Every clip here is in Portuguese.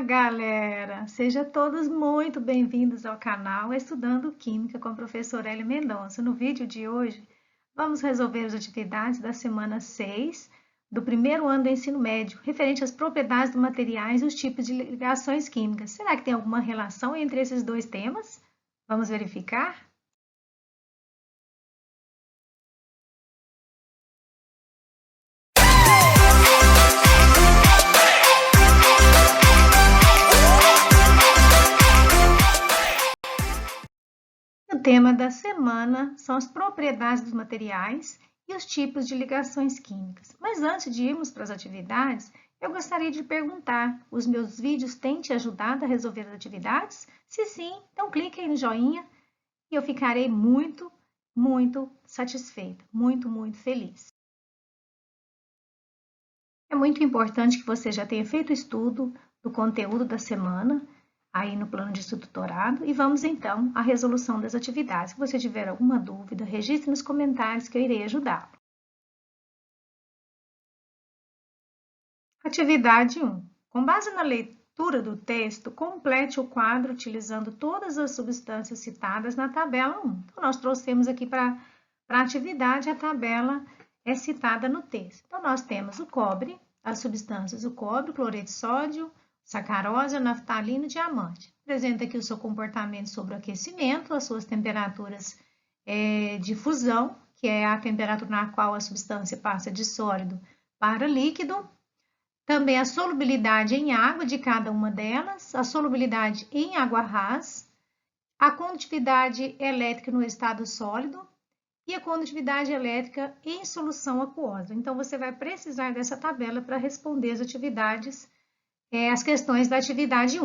Galera! Sejam todos muito bem-vindos ao canal Estudando Química com a professora Elia Mendonça. No vídeo de hoje, vamos resolver as atividades da semana 6 do primeiro ano do ensino médio, referente às propriedades dos materiais e os tipos de ligações químicas. Será que tem alguma relação entre esses dois temas? Vamos verificar? O tema da semana são as propriedades dos materiais e os tipos de ligações químicas. Mas antes de irmos para as atividades, eu gostaria de perguntar: os meus vídeos têm te ajudado a resolver as atividades? Se sim, então clique aí no joinha e eu ficarei muito satisfeita, muito feliz. É muito importante que você já tenha feito o estudo do conteúdo da semana, aí no plano de estudo tutorado, e vamos então à resolução das atividades. Se você tiver alguma dúvida, registre nos comentários que eu irei ajudá-lo. Atividade 1. Com base na leitura do texto, complete o quadro utilizando todas as substâncias citadas na tabela 1. Então, nós trouxemos aqui para a atividade, a tabela é citada no texto. Então, nós temos o cobre, as substâncias, o cobre, o cloreto de sódio, sacarose, a naftalina e diamante. Apresenta aqui o seu comportamento sobre o aquecimento, as suas temperaturas de fusão, que é a temperatura na qual a substância passa de sólido para líquido. Também a solubilidade em água de cada uma delas, a solubilidade em água rasa, a condutividade elétrica no estado sólido e a condutividade elétrica em solução aquosa. Então, você vai precisar dessa tabela para responder as atividades, as questões da atividade 1.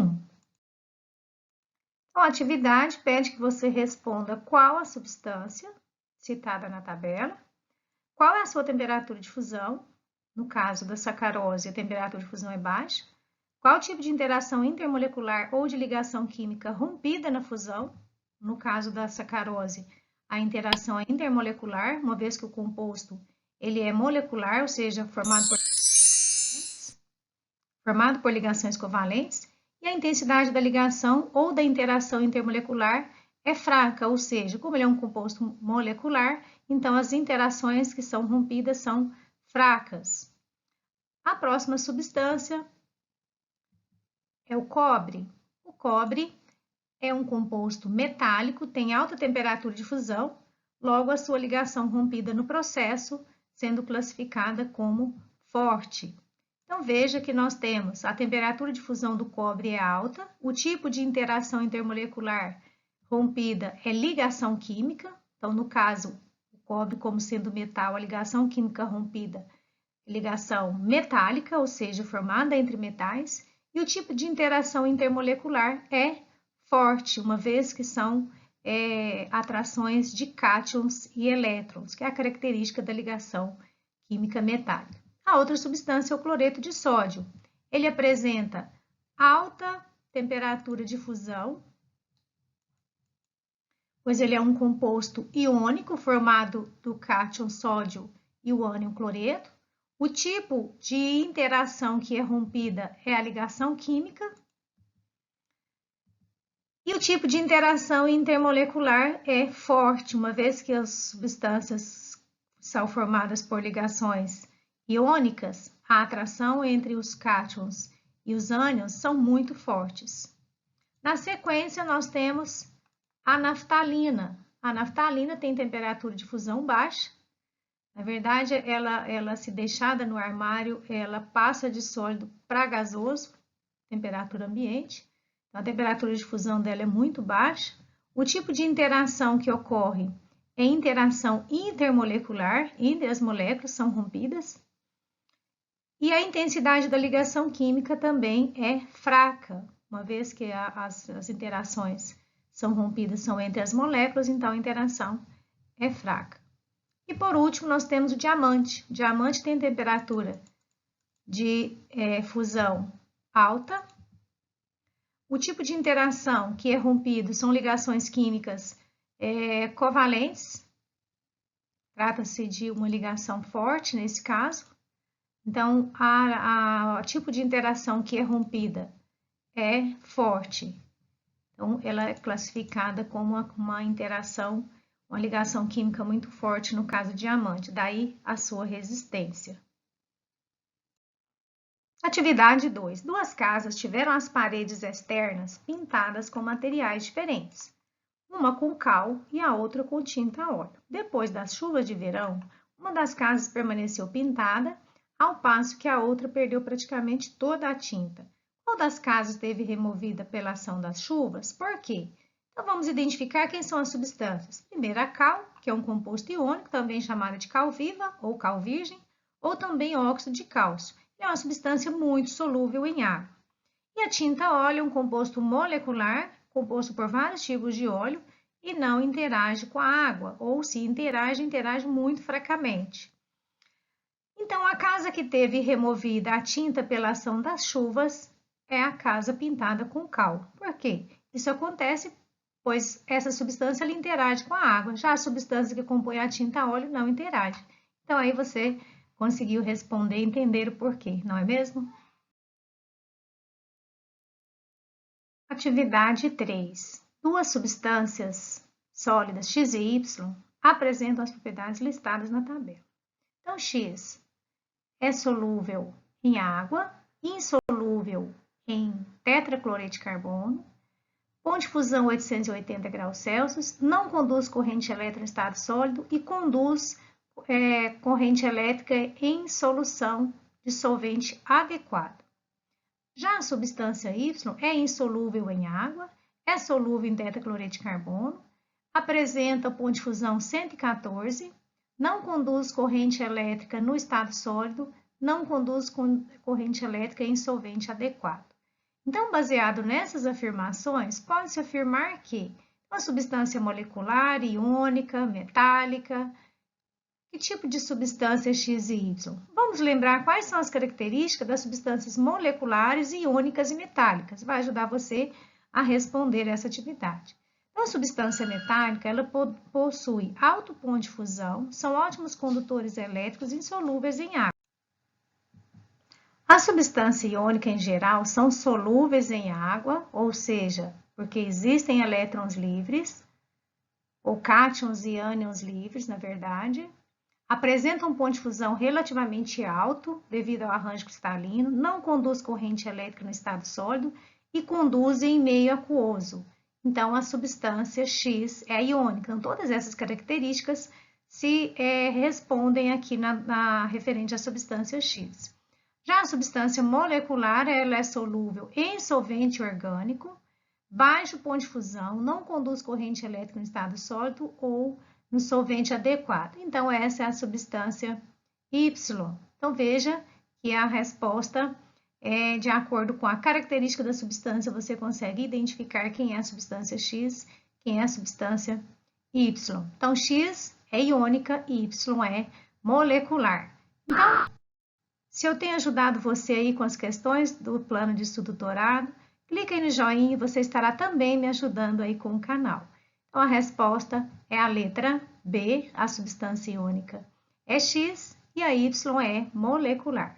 Então, a atividade pede que você responda qual a substância citada na tabela, qual é a sua temperatura de fusão. No caso da sacarose, a temperatura de fusão é baixa. Qual tipo de interação intermolecular ou de ligação química rompida na fusão? No caso da sacarose, a interação é intermolecular, uma vez que o composto ele é molecular, ou seja, formado por ligações covalentes, e a intensidade da ligação ou da interação intermolecular é fraca, ou seja, como ele é um composto molecular, então as interações que são rompidas são fracas. A próxima substância é o cobre. O cobre é um composto metálico, tem alta temperatura de fusão, logo a sua ligação rompida no processo, sendo classificada como forte. Então, veja que nós temos a temperatura de fusão do cobre é alta, o tipo de interação intermolecular rompida é ligação química. Então, no caso, o cobre como sendo metal, a ligação química rompida é ligação metálica, ou seja, formada entre metais, e o tipo de interação intermolecular é forte, uma vez que são atrações de cátions e elétrons, que é a característica da ligação química metálica. A outra substância é o cloreto de sódio. Ele apresenta alta temperatura de fusão, pois ele é um composto iônico formado do cátion sódio e o ânion cloreto. O tipo de interação que é rompida é a ligação química. E o tipo de interação intermolecular é forte, uma vez que as substâncias são formadas por ligações iônicas, a atração entre os cátions e os ânions são muito fortes. Na sequência, nós temos a naftalina. A naftalina tem temperatura de fusão baixa. Na verdade, ela se deixada no armário, ela passa de sólido para gasoso, temperatura ambiente. Então, a temperatura de fusão dela é muito baixa. O tipo de interação que ocorre é interação intermolecular, entre as moléculas são rompidas. E a intensidade da ligação química também é fraca, uma vez que as interações são rompidas, são entre as moléculas, então a interação é fraca. E por último, nós temos o diamante. O diamante tem temperatura de fusão alta. O tipo de interação que é rompido são ligações químicas covalentes. Trata-se de uma ligação forte nesse caso. Então, o tipo de interação que é rompida é forte. Então, ela é classificada como uma interação, uma ligação química muito forte no caso diamante, daí a sua resistência. Atividade 2. Duas casas tiveram as paredes externas pintadas com materiais diferentes, uma com cal e a outra com tinta a óleo. Depois das chuvas de verão, uma das casas permaneceu pintada, ao passo que a outra perdeu praticamente toda a tinta. Qual das casas teve removida pela ação das chuvas? Por quê? Então, vamos identificar quem são as substâncias. Primeiro, a cal, que é um composto iônico, também chamado de cal viva ou cal virgem, ou também óxido de cálcio. É uma substância muito solúvel em água. E a tinta óleo é um composto molecular, composto por vários tipos de óleo, e não interage com a água, ou se interage, interage muito fracamente. Então, a casa que teve removida a tinta pela ação das chuvas é a casa pintada com cal. Por quê? Isso acontece pois essa substância ela interage com a água, já a substância que compõe a tinta óleo não interage. Então, aí você conseguiu responder e entender o porquê, não é mesmo? Atividade 3. Duas substâncias sólidas X e Y apresentam as propriedades listadas na tabela. Então, X é solúvel em água, insolúvel em tetracloreto de carbono, ponto de fusão 880 graus Celsius, não conduz corrente elétrica em estado sólido e conduz corrente elétrica em solução de solvente adequado. Já a substância Y é insolúvel em água, é solúvel em tetracloreto de carbono, apresenta ponto de fusão 114, não conduz corrente elétrica no estado sólido, não conduz corrente elétrica em solvente adequado. Então, baseado nessas afirmações, pode-se afirmar que uma substância molecular, iônica, metálica. Que tipo de substância X e Y? Vamos lembrar quais são as características das substâncias moleculares, iônicas e metálicas. Vai ajudar você a responder essa atividade. Então, a substância metálica, ela possui alto ponto de fusão, são ótimos condutores elétricos insolúveis em água. A substância iônica, em geral, são solúveis em água, ou seja, porque existem elétrons livres, ou cátions e ânions livres, na verdade. Apresentam um ponto de fusão relativamente alto, devido ao arranjo cristalino, não conduz corrente elétrica no estado sólido e conduzem em meio aquoso. Então, a substância X é iônica. Então, todas essas características se respondem aqui na referente à substância X. Já a substância molecular, ela é solúvel em solvente orgânico, baixo ponto de fusão, não conduz corrente elétrica no estado sólido ou no solvente adequado. Então, essa é a substância Y. Então, veja que a resposta é de acordo com a característica da substância, você consegue identificar quem é a substância X, quem é a substância Y. Então, X é iônica e Y é molecular. Então, se eu tenho ajudado você aí com as questões do plano de estudo doutorado, clique aí no joinha e você estará também me ajudando aí com o canal. Então, a resposta é a letra B, a substância iônica é X e a Y é molecular.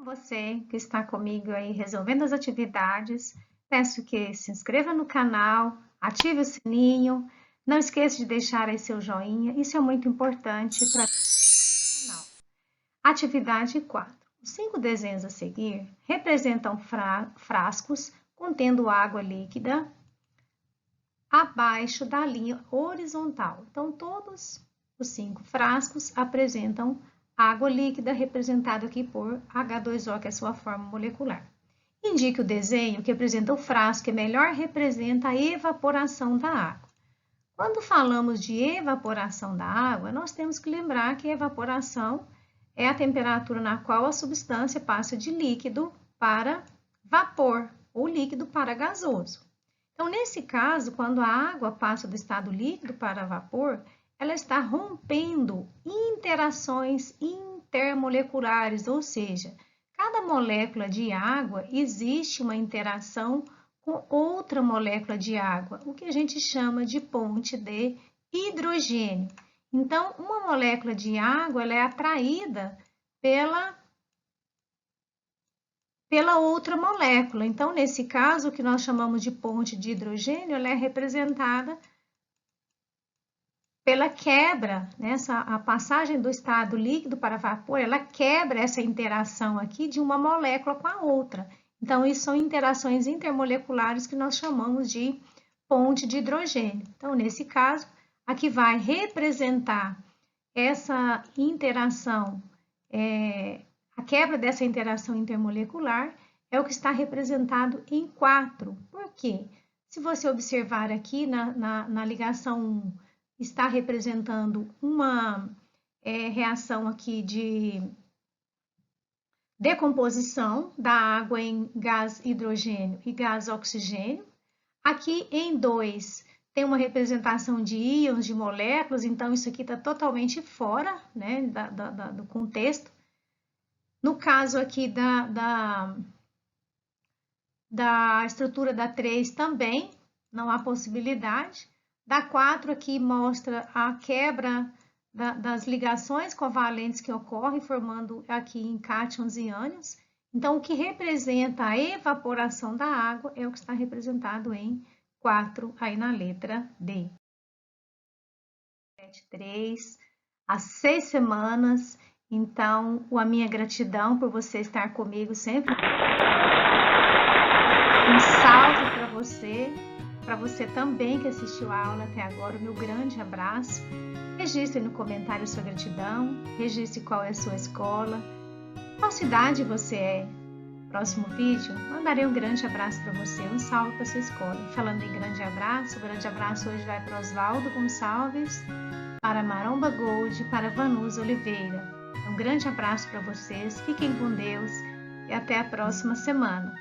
Você que está comigo aí resolvendo as atividades, peço que se inscreva no canal, ative o sininho, não esqueça de deixar aí seu joinha, isso é muito importante para o canal. Atividade 4. Os 5 desenhos a seguir representam frascos contendo água líquida abaixo da linha horizontal. Então, todos os 5 frascos apresentam água líquida, representada aqui por H2O, que é a sua forma molecular. Indique o desenho que apresenta o frasco que melhor representa a evaporação da água. Quando falamos de evaporação da água, nós temos que lembrar que a evaporação é a temperatura na qual a substância passa de líquido para vapor ou líquido para gasoso. Então, nesse caso, quando a água passa do estado líquido para vapor, ela está rompendo interações intermoleculares, ou seja, cada molécula de água existe uma interação com outra molécula de água, o que a gente chama de ponte de hidrogênio. Então, uma molécula de água ela é atraída pela pela outra molécula. Então, nesse caso, o que nós chamamos de ponte de hidrogênio, ela é representada pela quebra, né? A passagem do estado líquido para vapor, ela quebra essa interação aqui de uma molécula com a outra. Então, isso são interações intermoleculares que nós chamamos de ponte de hidrogênio. Então, nesse caso, aqui vai representar essa interação, a quebra dessa interação intermolecular é o que está representado em 4. Por quê? Se você observar aqui na ligação 1, está representando uma reação aqui de decomposição da água em gás hidrogênio e gás oxigênio. Aqui em 2 tem uma representação de íons, de moléculas, então isso aqui está totalmente fora, né, do contexto. No caso aqui da estrutura da 3 também não há possibilidade. Da 4 aqui mostra a quebra das ligações covalentes que ocorrem, formando aqui em cátions e ânions. Então, o que representa a evaporação da água é o que está representado em 4, aí na letra D. 3, há 6 semanas. Então, a minha gratidão por você estar comigo sempre. Um salve para você também que assistiu a aula até agora, o meu grande abraço. Registre no comentário sua gratidão, registre qual é a sua escola, qual cidade você é. Próximo vídeo, mandarei um grande abraço para você, um salve para sua escola. Falando em grande abraço, o grande abraço hoje vai para Oswaldo Gonçalves, para Maromba Gold, para Vanusa Oliveira. Um grande abraço para vocês, fiquem com Deus e até a próxima semana.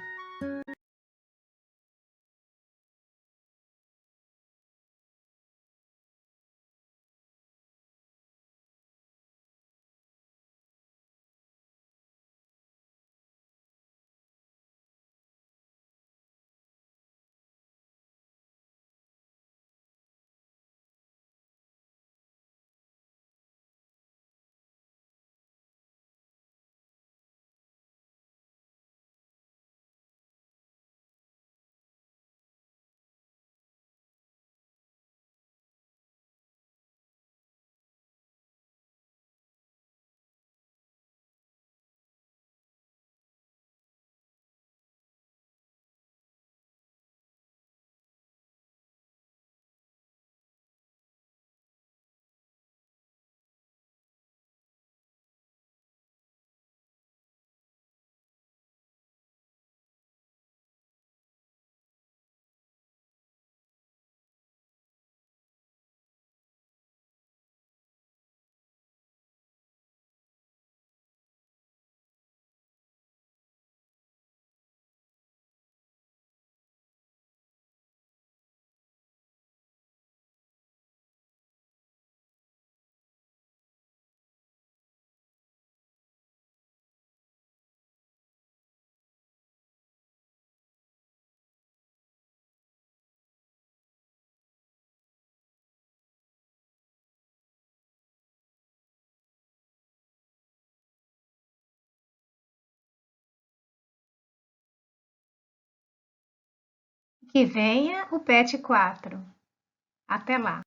Que venha o PET 4. Até lá!